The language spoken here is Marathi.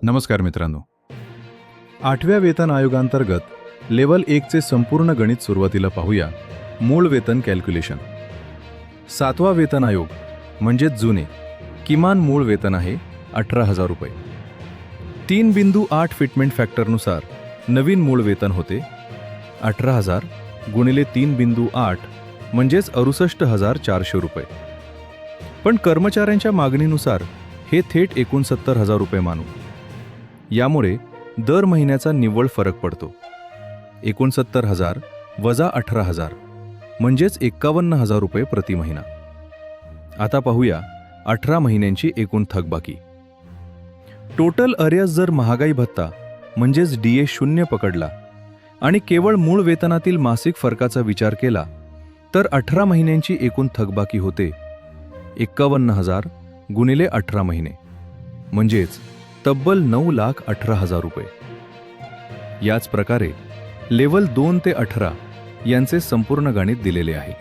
नमस्कार मित्रांनो. 8व्या वेतन आयोगांतर्गत लेवल 1 चे संपूर्ण गणित सुरुवातीला पाहूया. मूळ वेतन कॅल्क्युलेशन. 7वा वेतन आयोग म्हणजेच जुने किमान मूळ वेतन आहे 18,000 रुपये. 3.8 फिटमेंट फॅक्टरनुसार नवीन मूळ वेतन होते 18,000 गुणिले 3.8 म्हणजेच 68,400 रुपये. पण कर्मचाऱ्यांच्या मागणीनुसार हे थेट 69,000 रुपये मानू. यामुळे दर महिन्याचा निव्वळ फरक पडतो. 69,000 वजा 18,000 म्हणजेच 51,000 रुपये प्रति महिना. आता पाहूया 18 महिन्यांची एकूण थकबाकी. टोटल अरेज जर महागाई भत्ता म्हणजेच DA 0 पकडला आणि केवळ मूळ वेतनातील मासिक फरकाचा विचार केला तर 18 महिन्यांची एकूण थकबाकी होते 51,000 गुणिले 18 महिने म्हणजेच तब्बल 9,18,000 रुपये. याच प्रकारे लेवल 2 ते 18 यांचे संपूर्ण गणित दिलेले आहे.